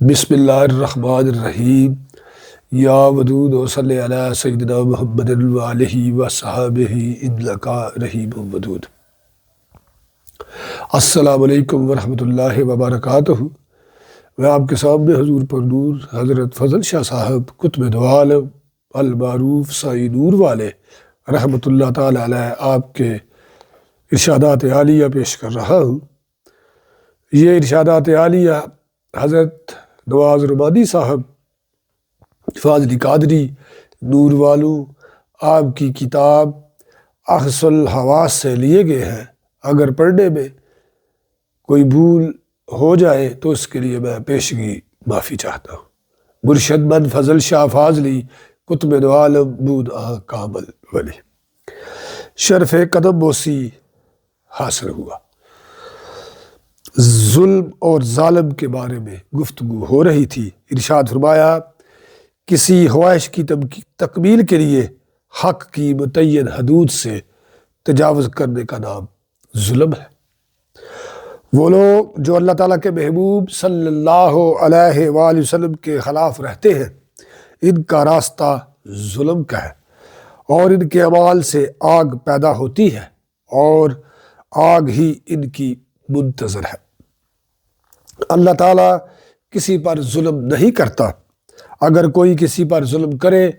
بسم اللہ الرحمن الرحیم یا ودود و صلی علی سیدنا محمد وآلہ وصحبہ انکا رحیم ودود۔ السلام علیکم ورحمۃ اللہ وبرکاتہ۔ میں آپ کے سامنے حضور پر نور حضرت فضل شاہ صاحب قطب دو عالم المعروف سائی نور والے رحمۃ اللہ تعالی علیہ آپ کے ارشادات عالیہ پیش کر رہا ہوں۔ یہ ارشادات عالیہ حضرت نواز ربانی صاحب فاضلی قادری نور والو آپ کی کتاب احس الحواس سے لیے گئے ہیں۔ اگر پڑھنے میں کوئی بھول ہو جائے تو اس کے لیے میں پیشگی معافی چاہتا ہوں۔ مرشد من فضل شاہ فاضلی قطب دو عالم بود کامل ولی، شرف قدم بوسی حاصل ہوا۔ ظلم اور ظالم کے بارے میں گفتگو ہو رہی تھی۔ ارشاد فرمایا، کسی خواہش کی تکمیل کے لیے حق کی متعین حدود سے تجاوز کرنے کا نام ظلم ہے۔ وہ لوگ جو اللہ تعالیٰ کے محبوب صلی اللہ علیہ وآلہ وسلم کے خلاف رہتے ہیں، ان کا راستہ ظلم کا ہے، اور ان کے اعمال سے آگ پیدا ہوتی ہے اور آگ ہی ان کی منتظر ہے۔ اللہ تعالیٰ کسی پر ظلم نہیں کرتا۔ اگر کوئی کسی پر ظلم کرے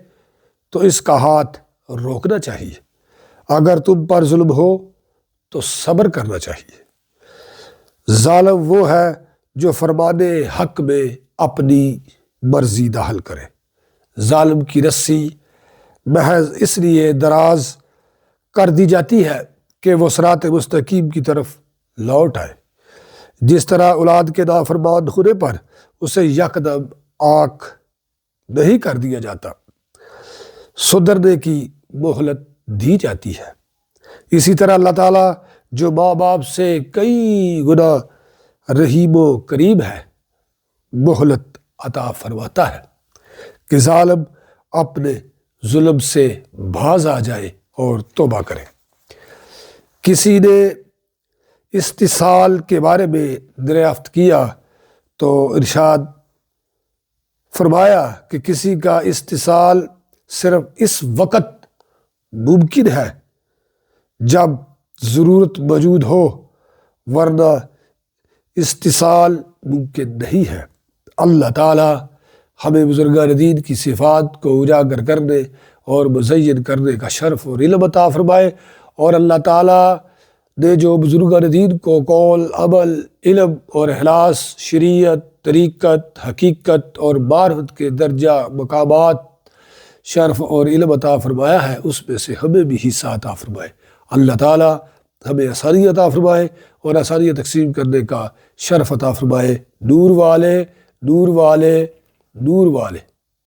تو اس کا ہاتھ روکنا چاہیے۔ اگر تم پر ظلم ہو تو صبر کرنا چاہیے۔ ظالم وہ ہے جو فرمان حق میں اپنی مرضی داخل کرے۔ ظالم کی رسی محض اس لیے دراز کر دی جاتی ہے کہ وہ صراط مستقیم کی طرف لوٹ آئے۔ جس طرح اولاد کے نافرمان ہونے پر اسے یکدم آنکھ نہیں کر دیا جاتا، سدھرنے کی مہلت دی جاتی ہے، اسی طرح اللہ تعالیٰ جو ماں باپ سے کئی گنا رحیم و کریم ہے، مہلت عطا فرماتا ہے کہ ظالم اپنے ظلم سے باز آ جائے اور توبہ کرے۔ کسی نے استحصال کے بارے میں دریافت کیا تو ارشاد فرمایا کہ کسی کا استحصال صرف اس وقت ممکن ہے جب ضرورت موجود ہو، ورنہ استحصال ممکن نہیں ہے۔ اللہ تعالی ہمیں بزرگان دین کی صفات کو اجاگر کرنے اور مزین کرنے کا شرف اور علم عطا فرمائے، اور اللہ تعالی نے جو بزرگان دین کو قول، عمل، علم اور اخلاص، شریعت، طریقت، حقیقت اور معرفت کے درجہ مقامات، شرف اور علم عطا فرمایا ہے، اس میں سے ہمیں بھی حصہ عطا فرمائے۔ اللہ تعالی ہمیں آسانی عطا فرمائے اور آسانی تقسیم کرنے کا شرف عطا فرمائے۔ نور والے، نور والے، نور والے۔